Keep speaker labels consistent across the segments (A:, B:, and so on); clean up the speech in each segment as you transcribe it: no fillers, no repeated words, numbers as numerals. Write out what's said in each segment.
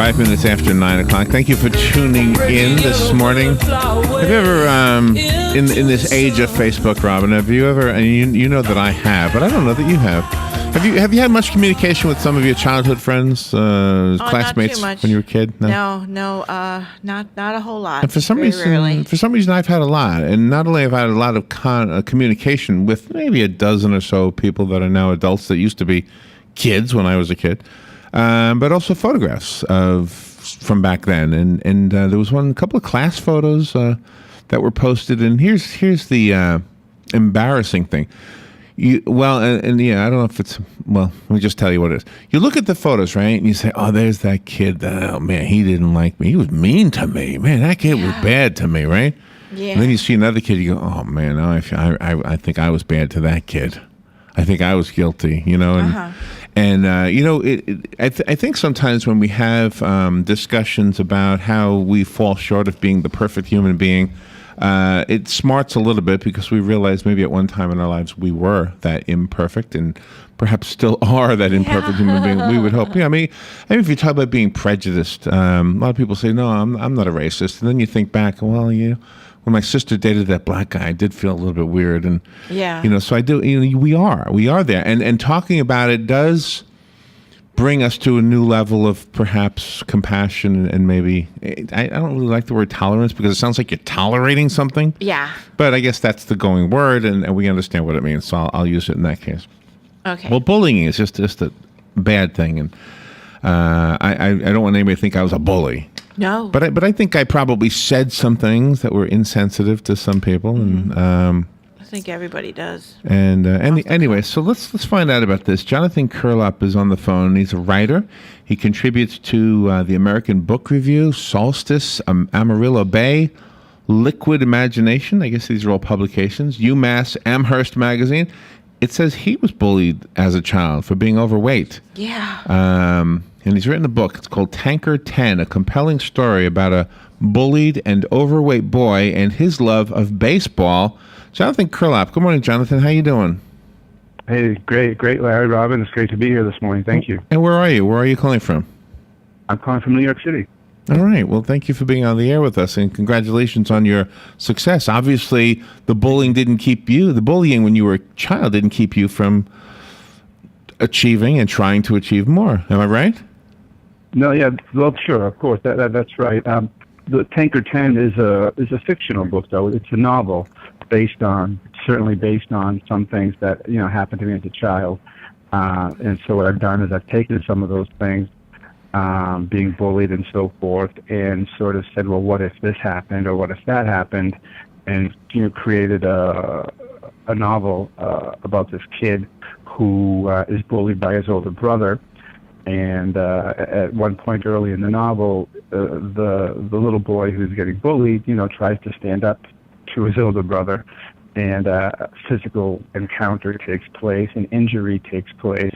A: 5 minutes after 9 o'clock. Thank you for tuning in this morning. Have you ever, in this age of Facebook, Robin, have you ever, and you know that I have, but I don't know that you have you had much communication with some of your childhood friends, classmates
B: not too much.
A: when you were a kid?
B: No, not a whole lot.
A: And for some reason, I've had a lot, and not only have I had a lot of communication with maybe a dozen or so people that are now adults that used to be kids when I was a kid, but also photographs from back then, and there was a couple of class photos that were posted, and here's the embarrassing thing. I don't know if it's, let me just tell you what it is. You look at the photos, right, and you say, oh, there's that kid. Oh, man, he didn't like me. He was mean to me. Man, that kid was bad to me, right?
B: Yeah.
A: And then you see another kid, you go, oh, man, I think I was bad to that kid. I think I was guilty, And I think sometimes when we have discussions about how we fall short of being the perfect human being, it smarts a little bit because we realize maybe at one time in our lives we were that imperfect and perhaps still are that imperfect human being. We would hope. Yeah, I mean, if you talk about being prejudiced, a lot of people say, no, I'm not a racist. And then you think back, well, when my sister dated that black guy, I did feel a little bit weird. And, so I do, we are there. And talking about it does bring us to a new level of perhaps compassion and maybe, I don't really like the word tolerance because it sounds like you're tolerating something.
B: Yeah.
A: But I guess that's the going word and we understand what it means. So I'll use it in that case.
B: Okay.
A: Well, bullying is just a bad thing. And I don't want anybody to think I was a bully.
B: No.
A: But I think I probably said some things that were insensitive to some people.
B: Mm-hmm.
A: And
B: I think everybody does.
A: And anyway, so let's find out about this. Jonathan Curelop is on the phone. He's a writer. He contributes to the American Book Review, Solstice, Amarillo Bay, Liquid Imagination. I guess these are all publications. UMass Amherst Magazine. It says he was bullied as a child for being overweight.
B: Yeah.
A: And he's written a book. It's called Tanker 10, a compelling story about a bullied and overweight boy and his love of baseball. Jonathan Curelop. Good morning, Jonathan. How you doing?
C: Hey, great, Larry, Robin. It's great to be here this morning. Thank you.
A: And where are you? Where are you calling from?
C: I'm calling from New York City.
A: All right. Well, thank you for being on the air with us, and congratulations on your success. Obviously, the bullying when you were a child didn't keep you from achieving and trying to achieve more. Am I right?
C: No, yeah, well, sure, of course, that's right. The Tanker 10 is a fictional book, though. It's a novel certainly based on some things that happened to me as a child. And so what I've done is I've taken some of those things, being bullied and so forth, and sort of said, well, what if this happened or what if that happened, and created a novel about this kid who is bullied by his older brother. And at one point early in the novel, the little boy who's getting bullied, tries to stand up to his older brother, and a physical encounter takes place, an injury takes place,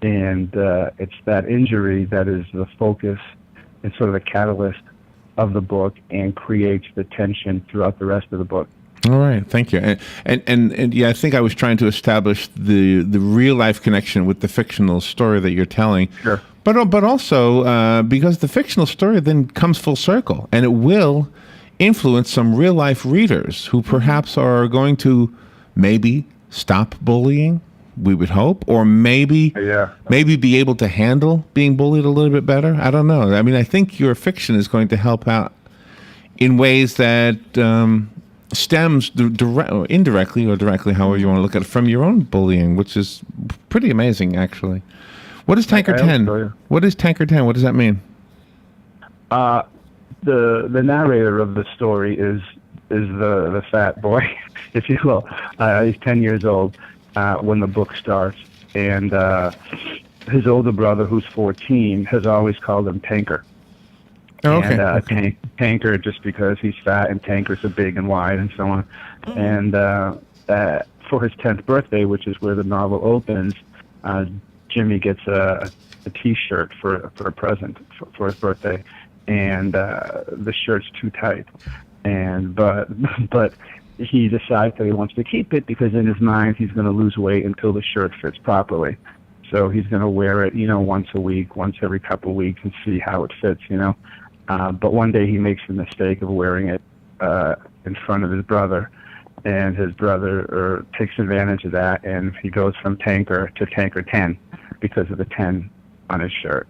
C: and it's that injury that is the focus and sort of the catalyst of the book and creates the tension throughout the rest of the book.
A: All right, thank you. And yeah, I think I was trying to establish the real life connection with the fictional story that you're telling.
C: Sure.
A: But also because the fictional story then comes full circle, and it will influence some real life readers who perhaps are going to maybe stop bullying. We would hope, or maybe be able to handle being bullied a little bit better. I don't know. I mean, I think your fiction is going to help out in ways that stems indirectly or directly, however you want to look at it, from your own bullying, which is pretty amazing, actually. What is Tanker 10? What is Tanker 10? What does that mean?
C: The narrator of the story is the fat boy, if you will. He's 10 years old when the book starts, and his older brother, who's 14, has always called him Tanker.
A: Oh, okay.
C: And Tanker just because he's fat, and tankers are big and wide and so on. Mm-hmm. And for his 10th birthday, which is where the novel opens, Jimmy gets a T-shirt for a present for his birthday, and the shirt's too tight. But he decides that he wants to keep it because in his mind he's going to lose weight until the shirt fits properly. So he's going to wear it, once a week, once every couple of weeks, and see how it fits. But one day he makes the mistake of wearing it in front of his brother, and his brother takes advantage of that, and he goes from Tanker to Tanker 10 because of the 10 on his shirt.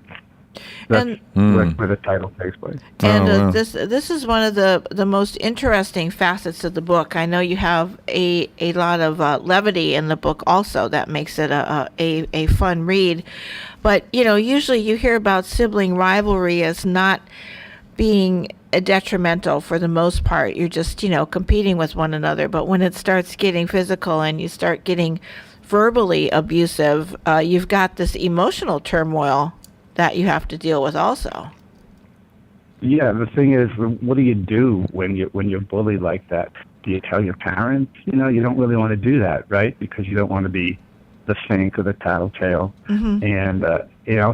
C: That's where the title takes place.
B: And
A: wow.
B: this is one of the most interesting facets of the book. I know you have a lot of levity in the book also that makes it a fun read. But, usually you hear about sibling rivalry as not being detrimental for the most part. You're just, competing with one another. But when it starts getting physical and you start getting verbally abusive, you've got this emotional turmoil that you have to deal with also.
C: Yeah, the thing is, what do you do when you're bullied like that? Do you tell your parents? You don't really want to do that, right? Because you don't want to be the Fink or the tattletale, and so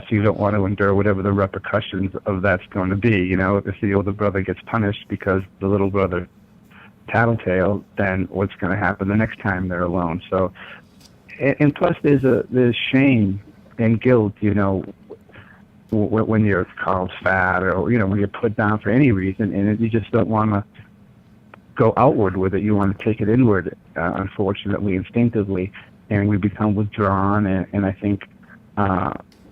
C: you don't want to endure whatever the repercussions of that's going to be. If the older brother gets punished because the little brother tattletale, then what's going to happen the next time they're alone? So, and plus there's shame and guilt, when you're called fat or when you're put down for any reason, and you just don't want to go outward with it. You want to take it inward, unfortunately, instinctively, and we become withdrawn. And I think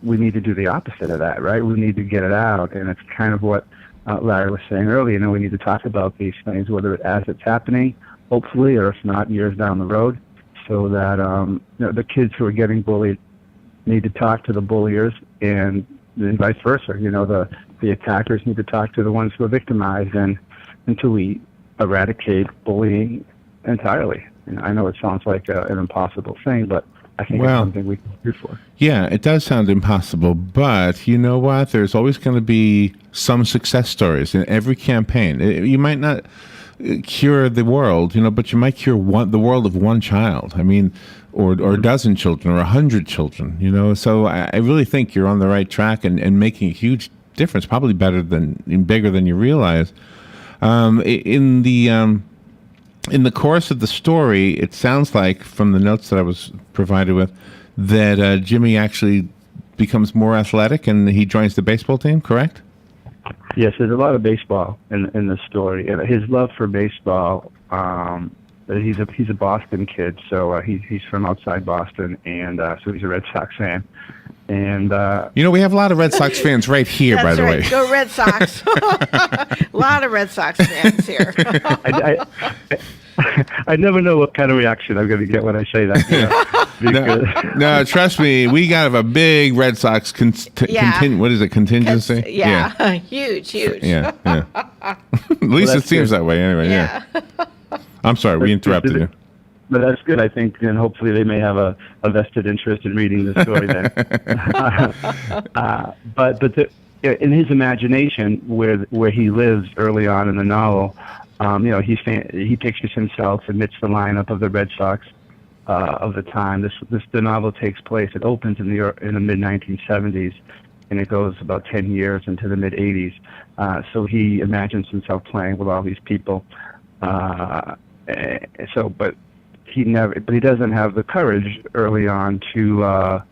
C: we need to do the opposite of that, right? We need to get it out, and it's kind of what Larry was saying earlier. We need to talk about these things, whether as it's happening, hopefully, or if not, years down the road, so that the kids who are getting bullied need to talk to the bulliers, and vice versa. The attackers need to talk to the ones who are victimized, and until we eradicate bullying entirely. I know it sounds like an impossible thing, but I think it's something we can do for.
A: Yeah, it does sound impossible, but you know what? There's always going to be some success stories in every campaign. You might not cure the world, but you might cure the world of one child. I mean, or a dozen children, or 100 children. So I really think you're on the right track and making a huge difference, probably bigger than you realize. In the course of the story, it sounds like, from the notes that I was provided with, that Jimmy actually becomes more athletic and he joins the baseball team, correct?
C: Yes, there's a lot of baseball in the story. And his love for baseball, he's a Boston kid, so he's from outside Boston, and so he's a Red Sox fan. And
A: we have a lot of Red Sox fans right here, by the way.
B: Go Red Sox! A lot of Red Sox fans here.
C: I never know what kind of reaction I'm going to get when I say that.
A: No, trust me, we got a big Red Sox what is it, contingency?
B: Yeah. Huge.
A: Yeah. At least it seems that way anyway, yeah. I'm sorry, we interrupted you.
C: But that's good, I think, and hopefully they may have a vested interest in reading the story then. But in his imagination, where he lives early on in the novel, he pictures himself amidst the lineup of the Red Sox of the time. The novel takes place. It opens in the mid 1970s, and it goes about 10 years into the mid 80s. So he imagines himself playing with all these people. But he doesn't have the courage early on to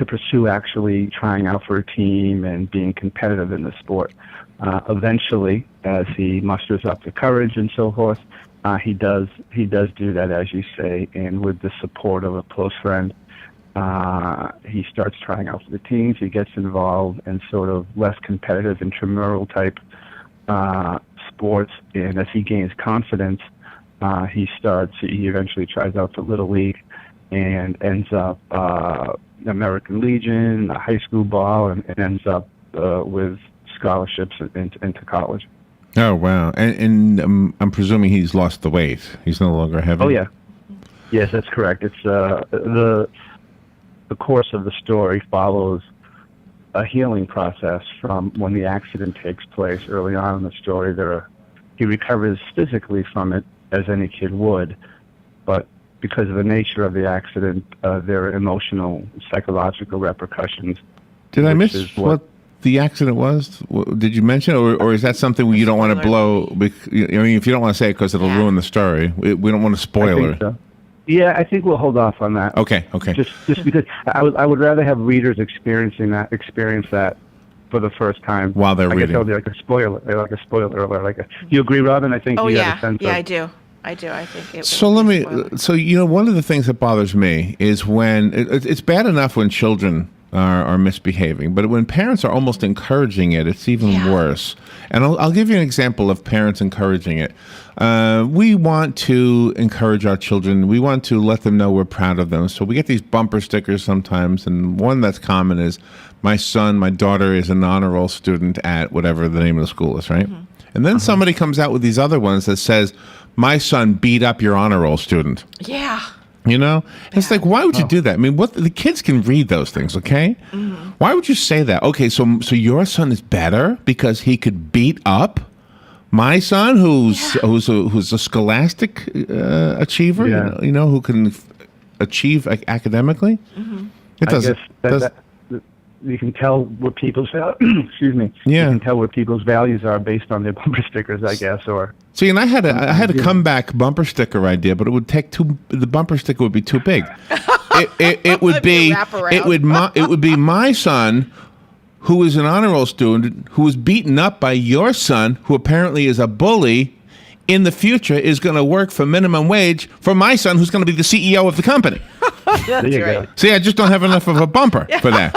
C: pursue actually trying out for a team and being competitive in the sport. Eventually, as he musters up the courage and so forth, he does do that, as you say, and with the support of a close friend, he starts trying out for the teams. He gets involved in sort of less competitive intramural type sports, and as he gains confidence, he eventually tries out for Little League and ends up American Legion, high school ball, and ends up with scholarships into college.
A: Oh, wow. And I'm presuming he's lost the weight. He's no longer heavy.
C: Oh, yeah. Yes, that's correct. It's the course of the story follows a healing process from when the accident takes place early on in the story. He recovers physically from it, as any kid would, but because of the nature of the accident, there are emotional, psychological repercussions.
A: Did I miss what the accident was? Did you mention it, or is that something you don't want to blow? I mean, if you don't want to say it because it'll ruin the story, we don't want to spoil it.
C: So. Yeah, I think we'll hold off on that.
A: Okay.
C: Just because I would rather have readers experience that for the first time
A: While they're
C: I guess
A: reading.
C: that'll be like a spoiler alert. You agree, Robin? I think
B: Oh
C: you
B: yeah,
C: have a sense
B: yeah,
C: of.
B: I do. I do. I think it.
A: So
B: would
A: let
B: be
A: me.
B: spoiler.
A: So one of the things that bothers me is when it's bad enough when children are misbehaving, but when parents are almost encouraging it, it's even
B: Yeah.
A: worse. And I'll give you an example of parents encouraging it. We want to encourage our children. We want to let them know we're proud of them. So we get these bumper stickers sometimes, and one that's common is, my daughter is an honor roll student at whatever the name of the school is, right? And then somebody comes out with these other ones that says, my son beat up your honor roll student.
B: Yeah.
A: You know, it's like, why would you do that? I mean, what the kids can read those things, okay? Why would you say that? Okay, so your son is better because he could beat up my son, who's a scholastic achiever,
C: Yeah.
A: who can achieve academically. It
C: I
A: doesn't.
C: guess that you can tell what people's excuse me.
A: Yeah.
C: You can tell what people's values are based on their bumper stickers, I guess, or.
A: See, and I had a comeback bumper sticker idea, but it would take the bumper sticker would be too big. It would be it would be my son, who is an honor roll student, who was beaten up by your son, who apparently is a bully. In the future, is going to work for minimum wage for my son, who's going to be the CEO of the company.
B: That's
C: There you
B: right.
C: go.
A: See, I just don't have enough of a bumper for that.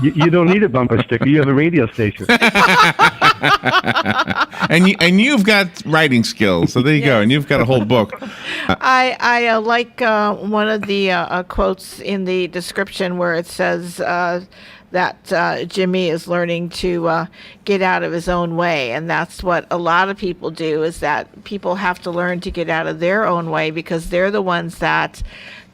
C: You don't need a bumper sticker. You have a radio station.
A: And you've got writing skills, so there you go. And you've got a whole book.
B: I like one of the quotes in the description where it says that Jimmy is learning to get out of his own way, and that's what a lot of people do. Is that people have to learn to get out of their own way because they're the ones that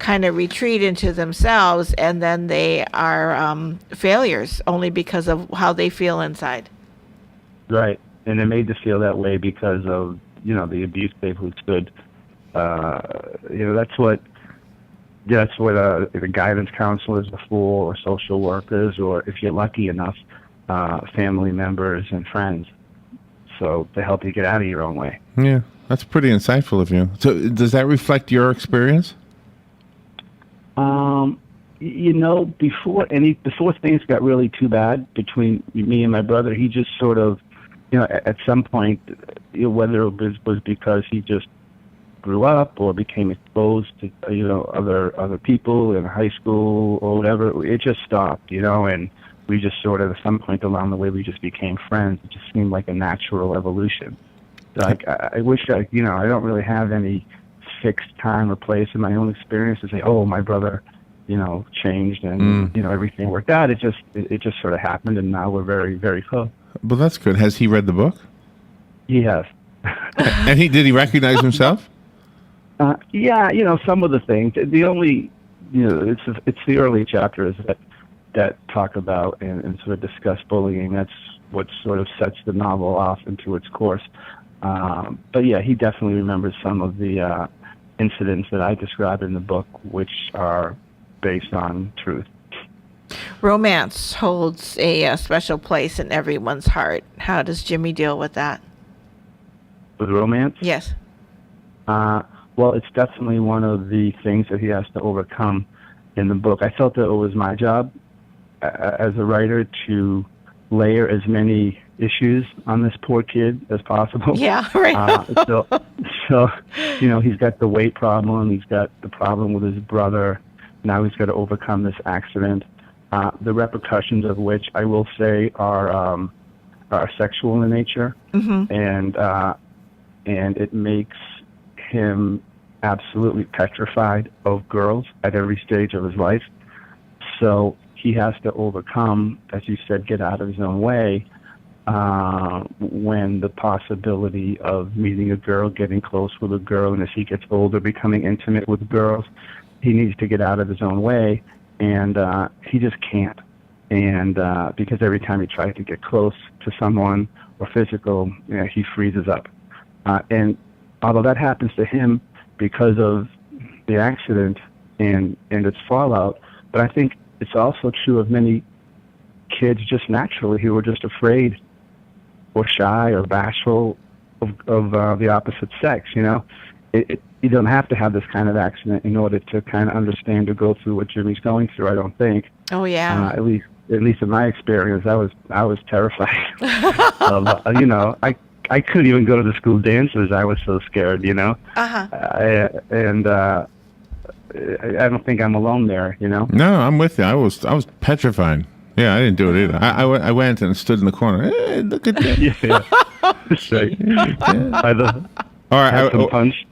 B: kind of retreat into themselves, and then they are failures only because of how they feel inside.
C: Right. And they're made to feel that way because of, the abuse they've withstood. That's what the guidance counselors are for, or social workers, or if you're lucky enough, family members and friends. So to help you get out of your own way.
A: Yeah, that's pretty insightful of you. So does that reflect your experience?
C: Before things got really too bad between me and my brother, he just sort of, at some point, whether it was because he just grew up or became exposed to, other people in high school or whatever, it just stopped, and we just sort of, at some point along the way, we just became friends. It just seemed like a natural evolution. Like, I wish I don't really have any fixed time or place in my own experience to say, oh, my brother, changed and, everything worked out. It just sort of happened, and now we're very, very close.
A: Well, that's good. Has he read the book?
C: He has.
A: And did he recognize himself?
C: Yeah, some of the things. The only, it's the early chapters that talk about and sort of discuss bullying. That's what sort of sets the novel off into its course. But yeah, he definitely remembers some of the incidents that I described in the book, which are based on truth.
B: Romance holds a special place in everyone's heart. How does Jimmy deal with that?
C: With romance?
B: Yes.
C: Well, it's definitely one of the things that he has to overcome in the book. I felt that it was my job as a writer to layer as many issues on this poor kid as possible.
B: Yeah, right.
C: So, he's got the weight problem. He's got the problem with his brother. Now he's got to overcome this accident. The repercussions of which I will say are sexual in nature, and it makes him absolutely petrified of girls at every stage of his life. So he has to overcome, as you said, get out of his own way when the possibility of meeting a girl, getting close with a girl, and as he gets older, becoming intimate with girls, he needs to get out of his own way, and he just can't. And because every time he tries to get close to someone or physical, he freezes up. And although that happens to him because of the accident and its fallout, but I think it's also true of many kids just naturally who are just afraid or shy or bashful of the opposite sex, you don't have to have this kind of accident in order to kind of understand or go through what Jimmy's going through. I don't think.
B: Oh yeah.
C: At least in my experience, I was terrified. I couldn't even go to the school dances. I was so scared. I don't think I'm alone there.
A: No, I'm with you. I was petrified. Yeah, I didn't do it either. I went and stood in the corner. Hey, look at that. All right.
C: Punch.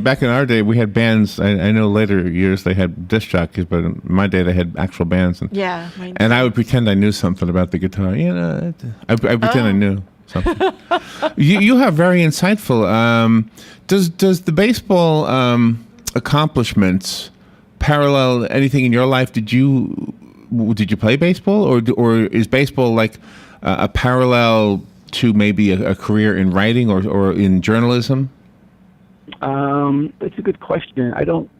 A: Back in our day, we had bands. I know later years they had disc jockeys, but in my day they had actual bands. And I would pretend I knew something about the guitar. I pretend I knew something. You have very insightful. Does the baseball accomplishments parallel anything in your life? Did you play baseball, or is baseball like a parallel to maybe a career in writing or in journalism?
C: It's a good question. I don't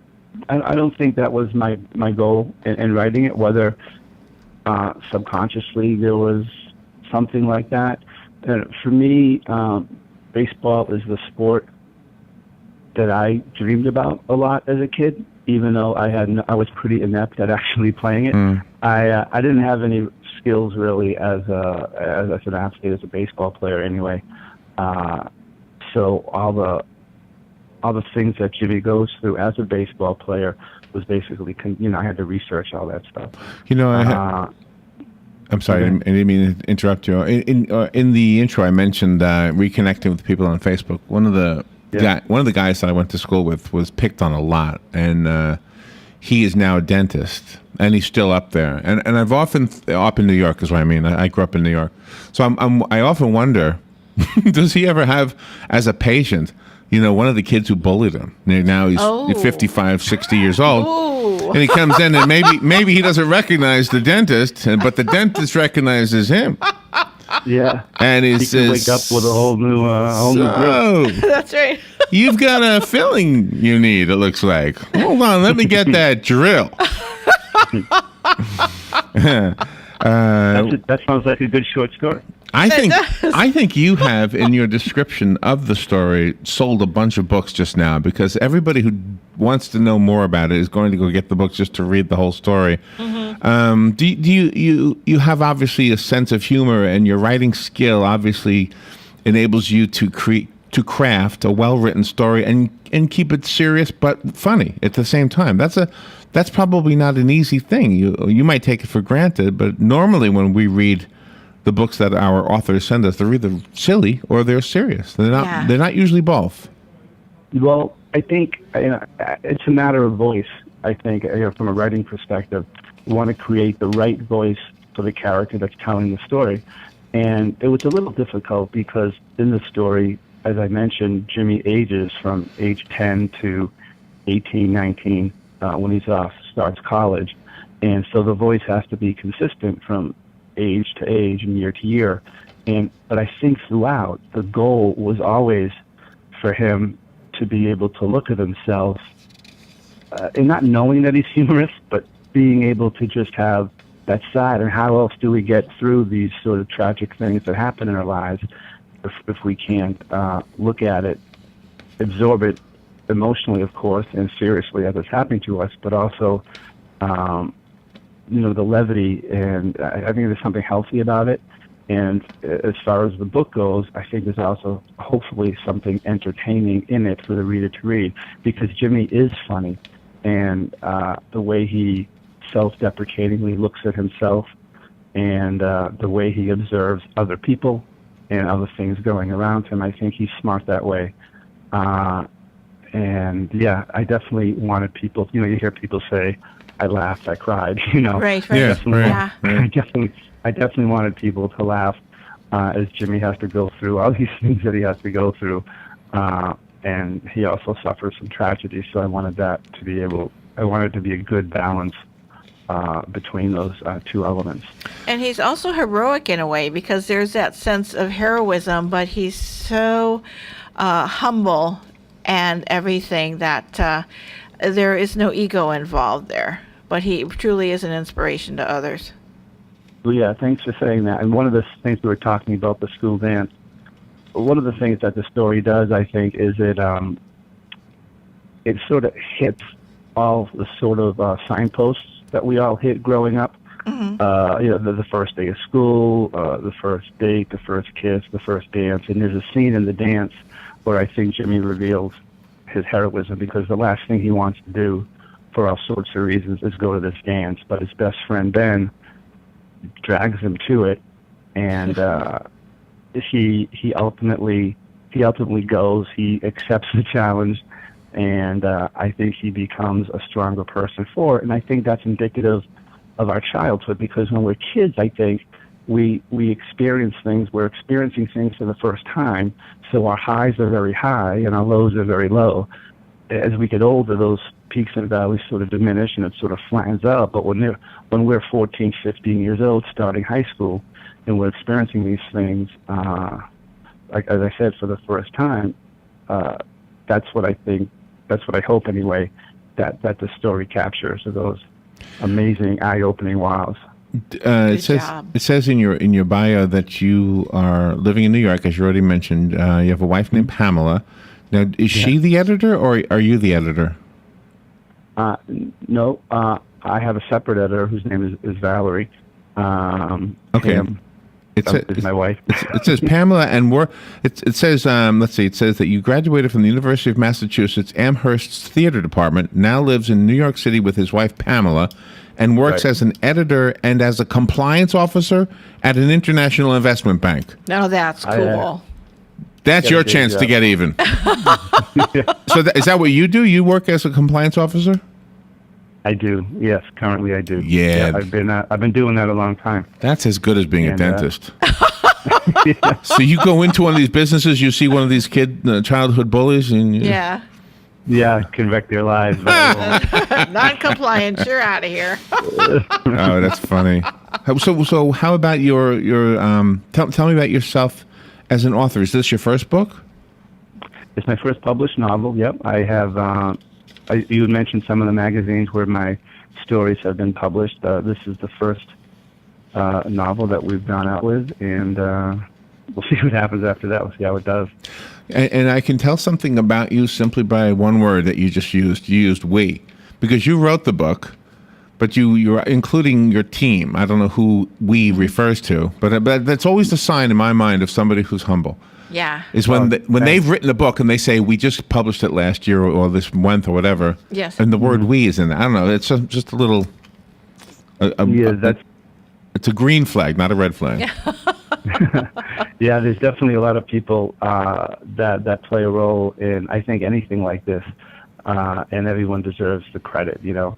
C: think that was my goal in writing it. Whether subconsciously there was something like that. For me, baseball is the sport that I dreamed about a lot as a kid. Even though I was pretty inept at actually playing it. I didn't have any skills really as an athlete, as a baseball player anyway. So all the things that Jimmy goes through as a baseball player was basically, I had to research all that stuff.
A: I'm sorry, I didn't mean to interrupt you. In the intro, I mentioned reconnecting with people on Facebook. One of the guys that I went to school with was picked on a lot, and he is now a dentist, and he's still up there. And I've often up in New York is what I mean. I grew up in New York, so I often wonder, does he ever have as a patient, one of the kids who bullied him? Now he's 55, 60 years old. And he comes in, and maybe he doesn't recognize the dentist, but the dentist recognizes him.
C: Yeah,
A: and he says,
C: wake up with a whole new group.
B: That's right.
A: You've got a filling you need. It looks like. Hold on, let me get that drill.
C: That sounds like a good short story.
A: I think you have, in your description of the story, sold a bunch of books just now, because everybody who wants to know more about it is going to go get the books just to read the whole story. Mm-hmm. Do you have obviously a sense of humor, and your writing skill obviously enables you to craft a well-written story and keep it serious but funny at the same time. That's probably not an easy thing. You might take it for granted, but normally when we read the books that our authors send us, they're either silly or they're serious. They're not usually both.
C: Well, I think it's a matter of voice. I think from a writing perspective, you want to create the right voice for the character that's telling the story. And it was a little difficult because in the story, as I mentioned, Jimmy ages from age 10 to 18, 19 when he starts college. And so the voice has to be consistent from age to age and year to year. But I think throughout, the goal was always for him to be able to look at himself and not knowing that he's humorous, but being able to just have that side. And how else do we get through these sort of tragic things that happen in our lives if we can't look at it, absorb it emotionally, of course, and seriously as it's happening to us, but also the levity, and I think there's something healthy about it. And as far as the book goes, I think there's also hopefully something entertaining in it for the reader to read, because Jimmy is funny, and the way he self-deprecatingly looks at himself, and the way he observes other people and other things going around him, I think he's smart that way. And yeah, I definitely wanted people, you hear people say, I laughed, I cried,
B: Right.
A: Yeah,
B: Yeah.
C: I definitely wanted people to laugh as Jimmy has to go through all these things that he has to go through. And he also suffers some tragedy, so I wanted to be a good balance between those two elements.
B: And he's also heroic in a way, because there's that sense of heroism, but he's so humble and everything that there is no ego involved there. But he truly is an inspiration to others.
C: Well, yeah, thanks for saying that. And one of the things we were talking about, the school dance, one of the things that the story does, I think, is it sort of hits all the sort of signposts that we all hit growing up. The first day of school, the first date, the first kiss, the first dance. And there's a scene in the dance where I think Jimmy reveals his heroism, because the last thing he wants to do for all sorts of reasons is go to this dance. But his best friend, Ben, drags him to it. And he ultimately goes. He accepts the challenge. And I think he becomes a stronger person for it. And I think that's indicative of our childhood, because when we're kids, I think we experience things. We're experiencing things for the first time, so our highs are very high and our lows are very low. As we get older, those peaks and valleys sort of diminish and it sort of flattens out. But when we're 14, 15 years old, starting high school, and we're experiencing these things, like as I said, for the first time, that's what I think. That's what I hope anyway. That the story captures, of those amazing, eye-opening wows.
A: It says in your bio that you are living in New York, as you already mentioned. You have a wife named Pamela. Now, is she the editor, or are you the editor?
C: No, I have a separate editor whose name is Valerie.
A: Okay.
C: Pam is my wife.
A: It says Pamela, and it says let's see. It says that you graduated from the University of Massachusetts Amherst's theater department. Now lives in New York City with his wife Pamela, and works as an editor and as a compliance officer at an international investment bank.
B: Now that's cool.
A: That's your chance to get even. So is that what you do? You work as a compliance officer?
C: I do. Yes, currently I do.
A: Yeah,
C: I've been doing that a long time.
A: That's as good as being a dentist. So you go into one of these businesses, you see one of these childhood bullies, and
C: can wreck their lives.
B: Non-compliant, you're out of here.
A: Oh, that's funny. So how about your tell me about yourself as an author. Is this your first book?
C: It's my first published novel. Yep, I have. You had mentioned some of the magazines where my stories have been published. This is the first novel that we've gone out with, and we'll see what happens after that. We'll see how it does.
A: And I can tell something about you simply by one word that you just used. You used "we," because you wrote the book, but you're including your team. I don't know who "we" refers to, but that's always the sign in my mind of somebody who's humble.
B: Yeah.
A: Is when they've written a book and they say, we just published it last year or this month or whatever.
B: Yes.
A: And the word "we" is in there. I don't know. It's just a little. It's a green flag, not a red flag.
C: Yeah, there's definitely a lot of people that play a role in, I think, anything like this, and everyone deserves the credit. You know,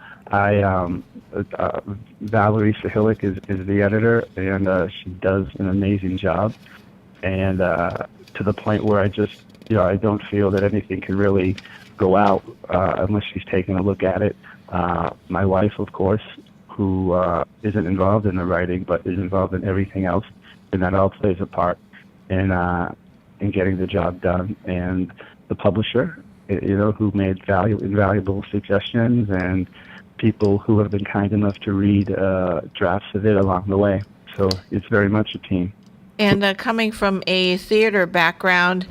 C: Valerie Sahilic is the editor, and she does an amazing job, and to the point where I don't feel that anything can really go out unless she's taken a look at it. My wife, of course, who isn't involved in the writing but is involved in everything else, and that all plays a part in getting the job done. And the publisher, who made invaluable suggestions, and people who have been kind enough to read drafts of it along the way. So it's very much a team.
B: And coming from a theater background,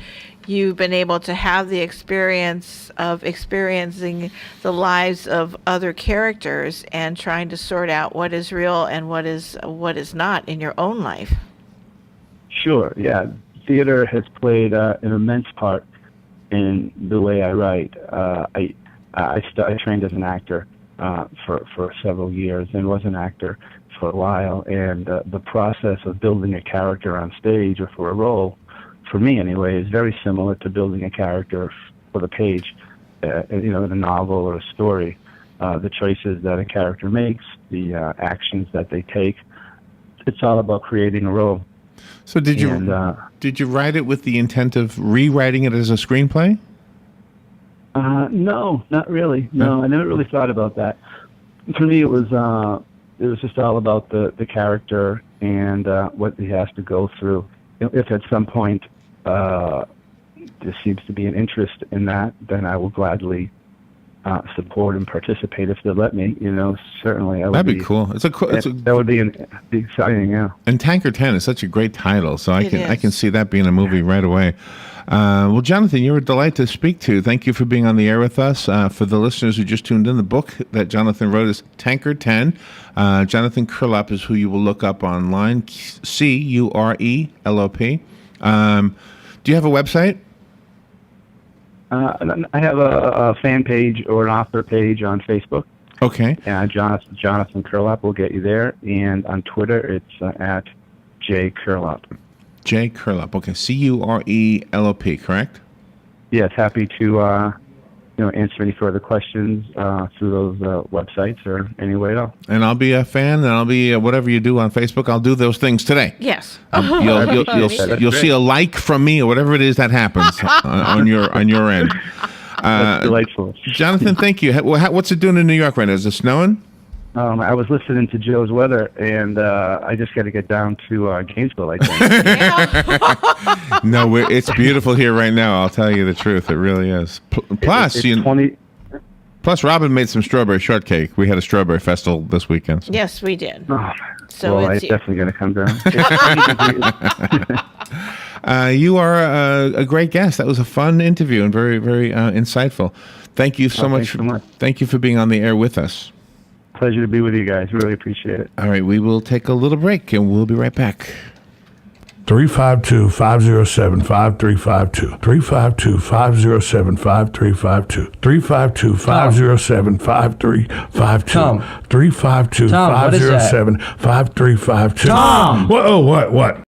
B: you've been able to have the experience of experiencing the lives of other characters and trying to sort out what is real and what is not in your own life. Sure,
C: yeah. Theater has played an immense part in the way I write. I trained as an actor for several years and was an actor for a while, and the process of building a character on stage or for a role, for me anyway, is very similar to building a character for the page, in a novel or a story. The choices that a character makes, the actions that they take, it's all about creating a role.
A: So did you write it with the intent of rewriting it as a screenplay?
C: No, not really. No, I never really thought about that. For me, it was just all about the character and what he has to go through. If at some point there seems to be an interest in that, then I will gladly support and participate if they let me. Certainly.
A: That'd be cool.
C: That would be exciting. Yeah.
A: And Tanker 10 is such a great title, so I
B: It
A: can
B: is.
A: see that being a movie right away. Well, Jonathan, you're a delight to speak to. Thank you for being on the air with us. For the listeners who just tuned in, the book that Jonathan wrote is Tanker 10. Jonathan Curelop is who you will look up online, Curelop. Do you have a website?
C: I have a fan page or an author page on Facebook.
A: Okay.
C: Jonathan Curelop will get you there, and on Twitter it's at @JCurelop.
A: J. Curelop. Okay. Curelop, correct?
C: Yes, happy to answer any further questions through those websites or any way at all.
A: And I'll be a fan, and I'll be whatever you do on Facebook. I'll do those things today.
B: Yes.
A: You'll see a like from me or whatever it is that happens on your end.
C: That's delightful.
A: Jonathan, thank you. What's it doing in New York right now? Is it snowing?
C: I was listening to Joe's weather, and I just got to get down to Gainesville, I think.
A: No, it's beautiful here right now. I'll tell you the truth. It really is. Plus,
C: it's 20.
A: Plus, Robin made some strawberry shortcake. We had a strawberry festival this weekend. So.
B: Yes, we did.
C: Oh,
B: So
C: well,
B: it's
C: it's definitely going to come down.
A: You are a great guest. That was a fun interview and very, very insightful. Thank you so much.
C: Thanks so much.
A: Thank you for being on the air with us.
C: Pleasure to be with you guys. Really appreciate it.
A: All right, we will take a little break and we'll be right back.
D: 352-507-5352. 352-507-5352. 352-507-5352.
E: Tom.
D: 352-507-5352.
E: Tom, what is that?
D: What?